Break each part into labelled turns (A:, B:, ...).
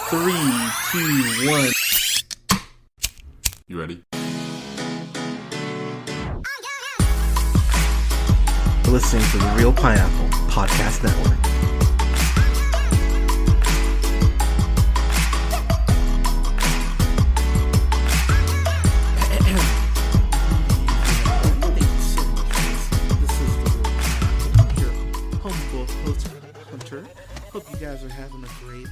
A: Three, two, one.
B: You ready?
A: Listening to the Real Pineapple Podcast Network. This is your humble host, Hunter. Hope you guys are having a great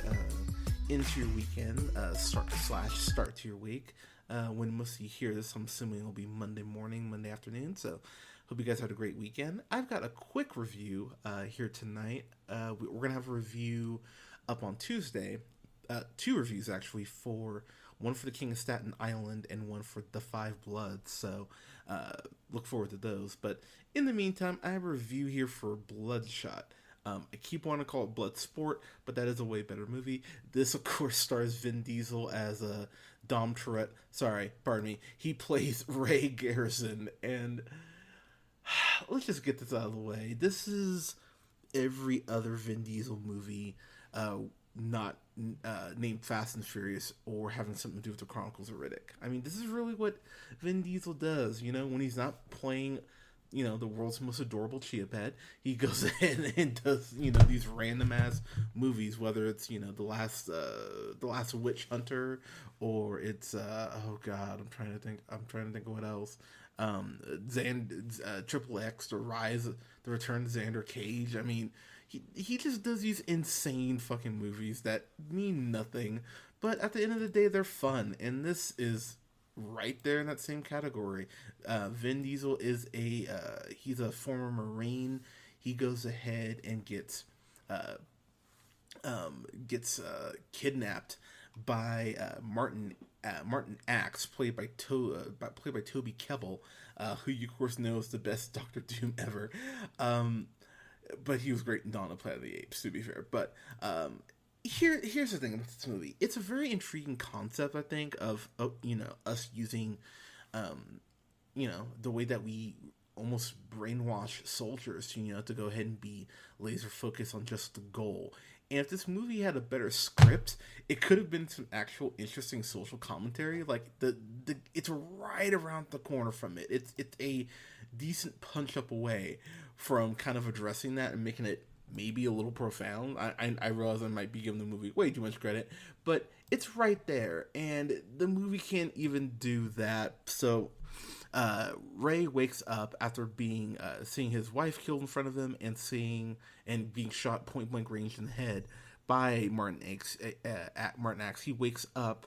A: into your weekend, start to your week. When most of you hear this, I'm assuming it'll be Monday morning, Monday afternoon. So hope you guys had a great weekend. I've got a quick review here tonight. We're going to have a review up on Tuesday. Two reviews, actually, one for The King of Staten Island and one for The Five Bloods. So look forward to those. But in the meantime, I have a review here for Bloodshot. I keep wanting to call it Bloodsport, but that is a way better movie. This, of course, stars Vin Diesel as a Dom Toretto. Sorry, pardon me. He plays Ray Garrison, and let's just get this out of the way. This is every other Vin Diesel movie, not named Fast and Furious or having something to do with the Chronicles of Riddick. I mean, this is really what Vin Diesel does, when he's not playing the world's most adorable chia pet. He goes ahead and does, these random ass movies, whether it's, the last Witch Hunter, or it's, oh God, I'm trying to think of what else. Triple X, The Rise, The Return of Xander Cage. I mean, he just does these insane fucking movies that mean nothing, but at the end of the day, they're fun, and this is right there in that same category. Vin Diesel is he's a former Marine. He goes ahead and gets kidnapped by Martin Axe, played by Toby Kebbell, who you of course know is the best Doctor Doom ever. But he was great in Dawn of Planet of the Apes, to be fair. But here's the thing about this movie. It's a very intriguing concept, I think, of us using, the way that we almost brainwash soldiers to go ahead and be laser focused on just the goal. And if this movie had a better script, it could have been some actual interesting social commentary. Like it's right around the corner from it. It's a decent punch up away from kind of addressing that and making it maybe a little profound. I realize I might be giving the movie way too much credit, but it's right there, and the movie can't even do that. So Ray wakes up after seeing his wife killed in front of him and being shot point blank range in the head by Martin Axe. He wakes up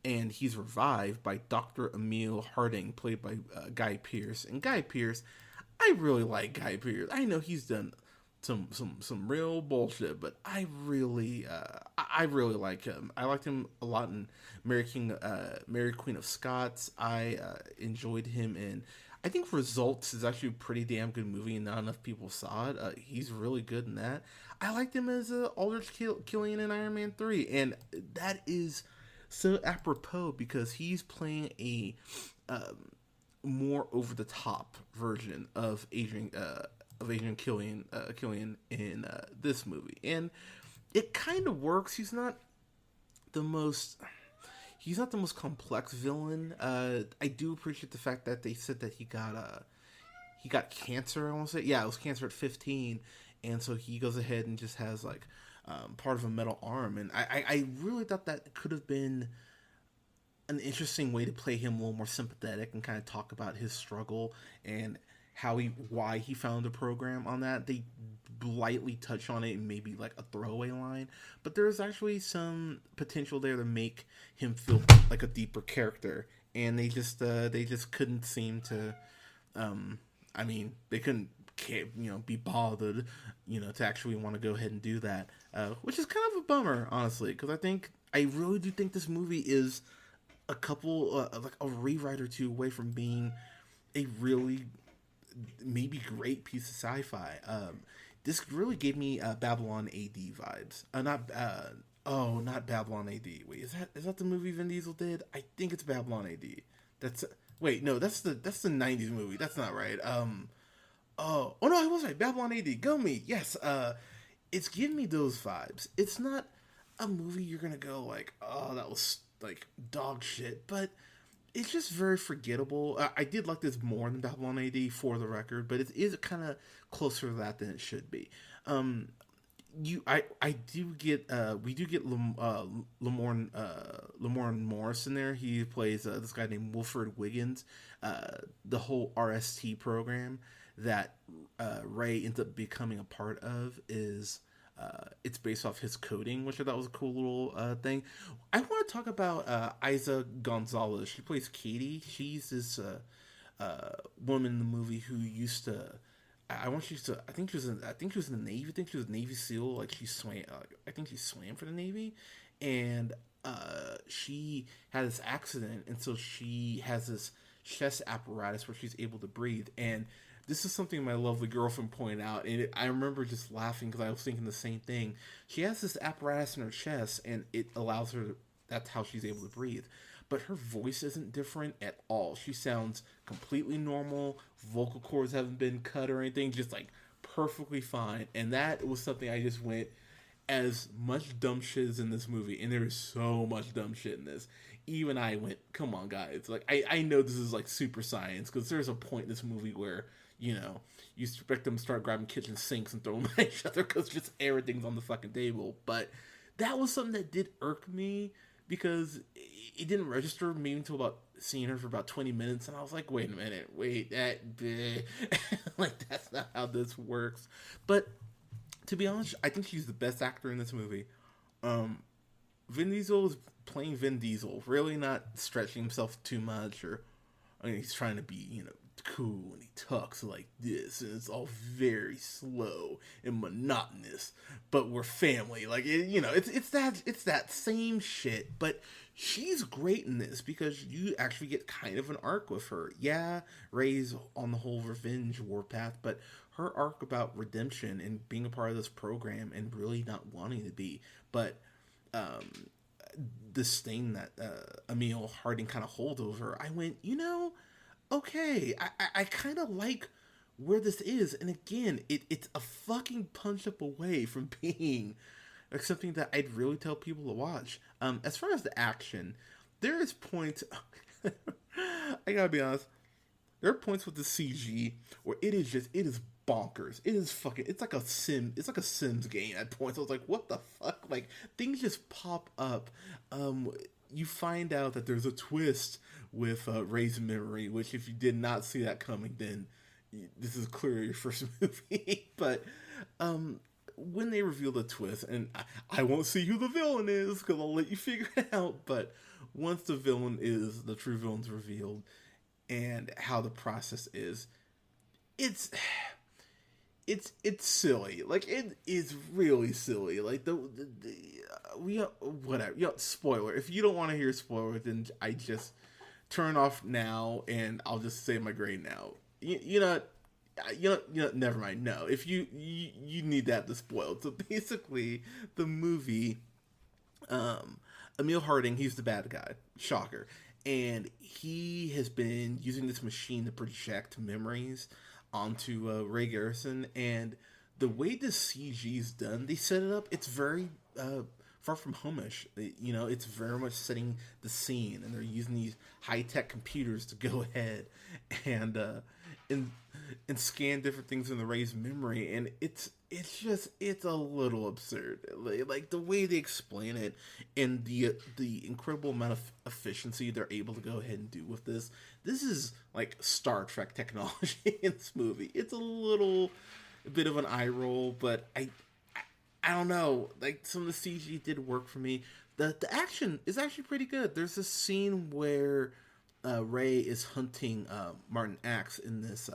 A: and he's revived by Dr. Emil Harding, played by Guy Pearce. And Guy Pearce, I really like Guy Pearce. I know he's done some real bullshit, but I really like him. I liked him a lot in Mary Queen of Scots. I enjoyed him in, I think Results is actually a pretty damn good movie, and not enough people saw it. He's really good in that. I liked him as Aldrich Killian in Iron Man 3, and that is so apropos because he's playing a more over the top version of Adrian Killian in this movie, and it kind of works. He's not the most complex villain. I do appreciate the fact that they said that he got cancer. I want to say, yeah, it was cancer at 15, and so he goes ahead and just has like part of a metal arm, and I really thought that could have been an interesting way to play him a little more sympathetic and kind of talk about his struggle and why he found the program on that. They lightly touch on it and maybe like a throwaway line, but there's actually some potential there to make him feel like a deeper character, and they just couldn't seem to they couldn't be bothered to actually want to go ahead and do that, which is kind of a bummer, honestly, because I really do think this movie is a couple like a rewrite or two away from being a really maybe great piece of sci-fi. This really gave me Babylon AD vibes. Not Babylon AD. Wait, is that the movie Vin Diesel did? I think it's Babylon AD. That's the 90s movie. That's not right. Oh no, I was right. Babylon AD. Go me. Yes. It's giving me those vibes. It's not a movie you're gonna go like, oh, that was like dog shit, but it's just very forgettable. I did like this more than Babylon AD for the record, but it is kind of closer to that than it should be. Um, I do get we do get Lamorne Morris in there. He plays this guy named Wilfred Wiggins. The whole RST program that Ray ends up becoming a part of is it's based off his coding, which I thought was a cool little thing. I want to talk about Isa Gonzalez. She plays Katie. She's this woman in the movie who used to. I want she to. I think she was. I think she was in the Navy. I think she was a Navy SEAL. Like she swam. I think she swam for the Navy, and she had this accident, and so she has this chest apparatus where she's able to breathe. And this is something my lovely girlfriend pointed out, and I remember just laughing because I was thinking the same thing. She has this apparatus in her chest, and it allows her. That's how she's able to breathe. But her voice isn't different at all. She sounds completely normal. Vocal cords haven't been cut or anything. Just like perfectly fine. And that was something I just went, as much dumb shit is in this movie, and there is so much dumb shit in this. Even I went, come on, guys. Like, I know this is like super science, because there's a point in this movie where, you know, you expect them to start grabbing kitchen sinks and throwing them at each other because just everything's on the fucking table. But that was something that did irk me, because it didn't register me until about seeing her for about 20 minutes, and I was like, wait a minute, like, that's not how this works. But to be honest, I think she's the best actor in this movie. Vin Diesel is playing Vin Diesel, really not stretching himself too much, or I mean, he's trying to be, you know, cool, and he talks like this, and it's all very slow and monotonous, but we're family. Like, you know, it's that same shit. But she's great in this because you actually get kind of an arc with her. Yeah, Ray's on the whole revenge warpath, but her arc about redemption and being a part of this program and really not wanting to be, but this thing that Emil Harding kind of holds over her, I went, you know, okay, I kind of like where this is. And again, it's a fucking punch up away from being like something that I'd really tell people to watch. As far as the action, there is points. I gotta be honest. There are points with the CG where it is bonkers. It is fucking. It's like a Sims game at points. I was like, what the fuck? Like, things just pop up. You find out that there's a twist with Ray's memory, which if you did not see that coming, then this is clearly your first movie. But when they reveal the twist, and I won't see who the villain is because I'll let you figure it out. But once the true villain's revealed, and how the process is, it's silly. Like, it is really silly. Like we whatever. Spoiler. If you don't want to hear spoiler, then I just turn off now, and I'll just say my grade now. You know. Never mind. No, if you need that to spoil. So basically, the movie, Emil Harding, he's the bad guy. Shocker. And he has been using this machine to project memories onto Ray Garrison. And the way the CG is done, they set it up, it's very far from homish. You know, it's very much setting the scene. And they're using these high-tech computers to go ahead and scan different things in the Ray's memory. And it's a little absurd. Like the way they explain it, and the incredible amount of efficiency they're able to go ahead and do with this. This is like Star Trek technology in this movie. It's a bit of an eye roll, but I don't know. Like, some of the CG did work for me. The action is actually pretty good. There's a scene where Ray is hunting Martin Axe in this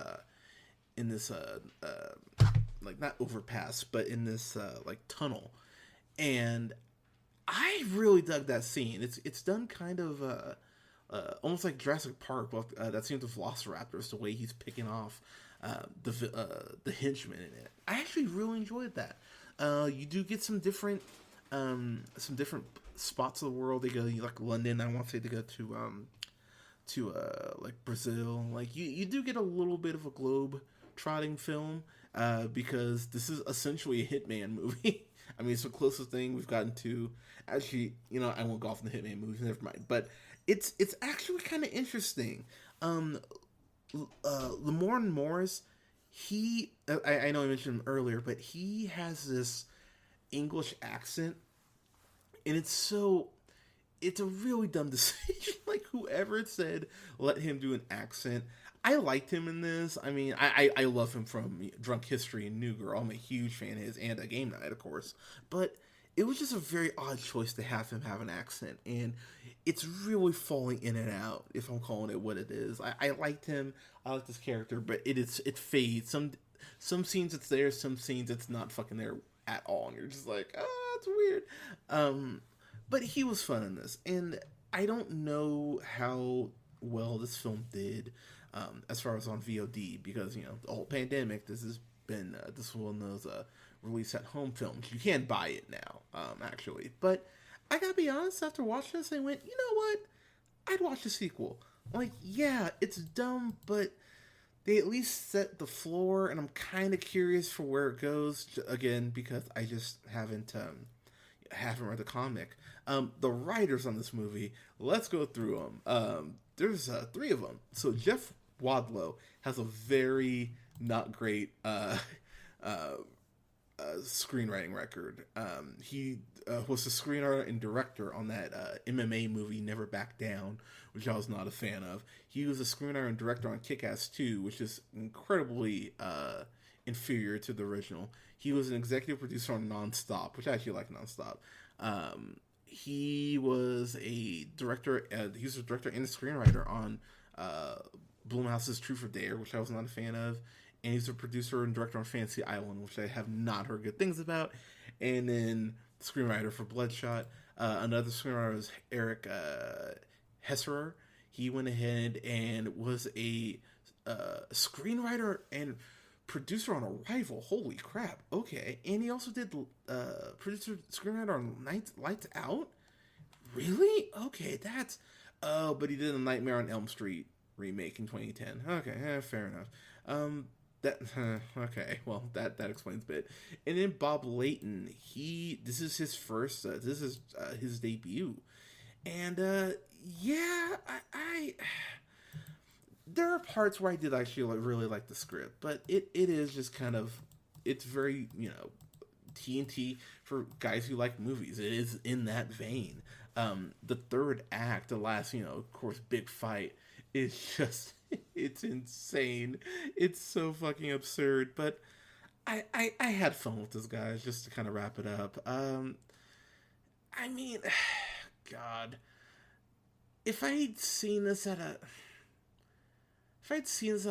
A: like, not overpass, but in this like tunnel, and I really dug that scene. It's done kind of almost like Jurassic Park, but that scene with Velociraptors, the way he's picking off the henchmen in it. I actually really enjoyed that. You do get some different spots of the world. They go, like, London. I want to say they go to like Brazil. Like, you do get a little bit of a globe trotting film, because this is essentially a Hitman movie. I mean, it's the closest thing we've gotten to. Actually, I won't go off in the Hitman movies. Never mind. But it's actually kind of interesting. Um, Lamorne Morris, I know I mentioned him earlier, but he has this English accent, and it's a really dumb decision. Like, whoever said let him do an accent, I liked him in this. I mean, I love him from Drunk History and New Girl. I'm a huge fan of his, and A Game Night, of course. But it was just a very odd choice to have him have an accent, and it's really falling in and out, if I'm calling it what it is. I liked him. I liked his character, but it fades. Some scenes it's there, some scenes it's not fucking there at all, and you're just like, it's weird. But he was fun in this, and I don't know how well this film did as far as on VOD, because the whole pandemic. This has been this one of those release at home films. You can buy it now, actually. But I gotta be honest, after watching this, I went, you know what? I'd watch the sequel. Like, yeah, it's dumb, but they at least set the floor, and I'm kind of curious for where it goes. Again, because I just haven't read the comic. The writers on this movie, let's go through them. There's 3 of them. So Jeff Wadlow has a very not great screenwriting record. He was the screenwriter and director on that MMA movie Never Back Down, which I was not a fan of. He was a screenwriter and director on Kick-Ass 2, which is incredibly inferior to the original. He was an executive producer on Nonstop, which I actually like Nonstop. He was a director. He was a director and a screenwriter on Blumhouse's Truth or Dare, which I was not a fan of. And he's a producer and director on Fantasy Island, which I have not heard good things about. And then screenwriter for Bloodshot. Another screenwriter was Eric Hesserer. He went ahead and was a screenwriter and producer on Arrival. Holy crap. Okay. And he also did producer screenwriter on Lights Out. Really? Okay, that's... Oh, but he did a Nightmare on Elm Street remake in 2010. Okay, fair enough. Okay, well, that explains a bit. And then Bob Layton, this is his first, this is his debut. And, yeah, I there are parts where I did actually really like the script, but it is just kind of, it's very, TNT for guys who like movies. It is in that vein. The third act, the last, of course, big fight, is just, it's insane. It's so fucking absurd, but I had fun with this, guys, just to kind of wrap it up. I mean, God, if I'd seen this at a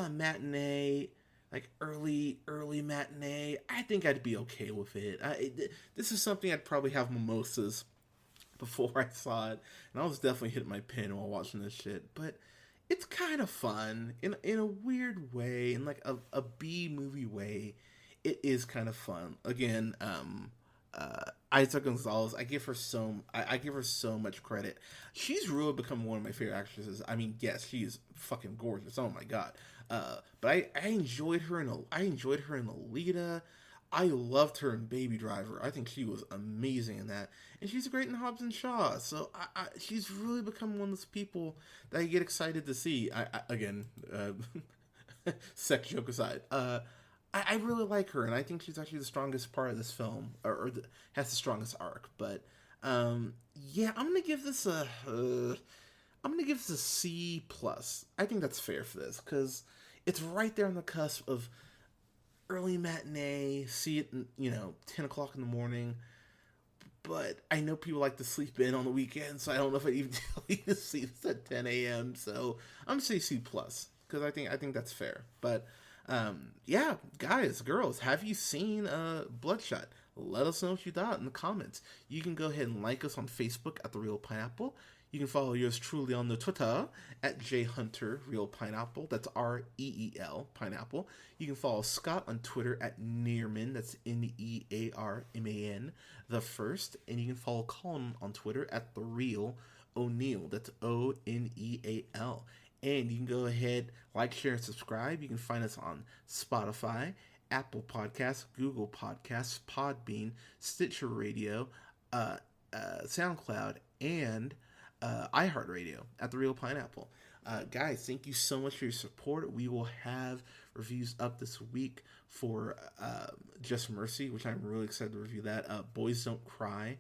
A: matinee, like early matinee, I think I'd be okay with it. This is something I'd probably have mimosas before I saw it, and I was definitely hitting my pen while watching this shit. But it's kind of fun in a weird way, in like a B movie way. It is kind of fun. Again, Isa Gonzalez, I give her so much credit. She's really become one of my favorite actresses. I mean, yes, she is fucking gorgeous. Oh my god. But I enjoyed her in Alita. I loved her in Baby Driver. I think she was amazing in that, and she's great in Hobbs and Shaw. So she's really become one of those people that I get excited to see. Again, sex joke aside, I really like her, and I think she's actually the strongest part of this film, or has the strongest arc. But yeah, I'm gonna give this a C plus. I think that's fair for this, because it's right there on the cusp of early matinee. See it, 10 o'clock in the morning. But I know people like to sleep in on the weekend, so I don't know if I even tell you to see this at 10 a.m. So I'm gonna say C plus, because I think that's fair. But yeah, guys, girls, have you seen Bloodshot? Let us know what you thought in the comments. You can go ahead and like us on Facebook at The Real Pineapple. You can follow yours truly on the Twitter at JHunterRealPineapple. That's REEL Pineapple. You can follow Scott on Twitter at Nearman. That's NEARMAN the first. And you can follow Colin on Twitter at The Real O'Neal. That's ONEAL. And you can go ahead, like, share, and subscribe. You can find us on Spotify, Apple Podcasts, Google Podcasts, Podbean, Stitcher Radio, uh, SoundCloud, and iHeartRadio at The Real Pineapple. Guys, thank you so much for your support. We will have reviews up this week for Just Mercy, which I'm really excited to review that. Boys Don't Cry.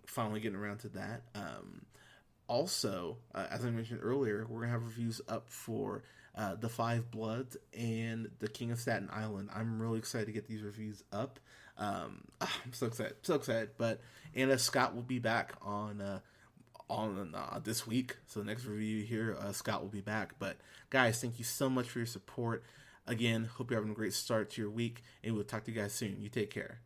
A: Finally getting around to that. Also, as I mentioned earlier, we're going to have reviews up for The Five Bloods and The King of Staten Island. I'm really excited to get these reviews up. I'm so excited. So excited. But Anna Scott will be back on this week. So the next review here, Scott will be back. But guys, thank you so much for your support. Again, hope you're having a great start to your week, and we'll talk to you guys soon. You take care.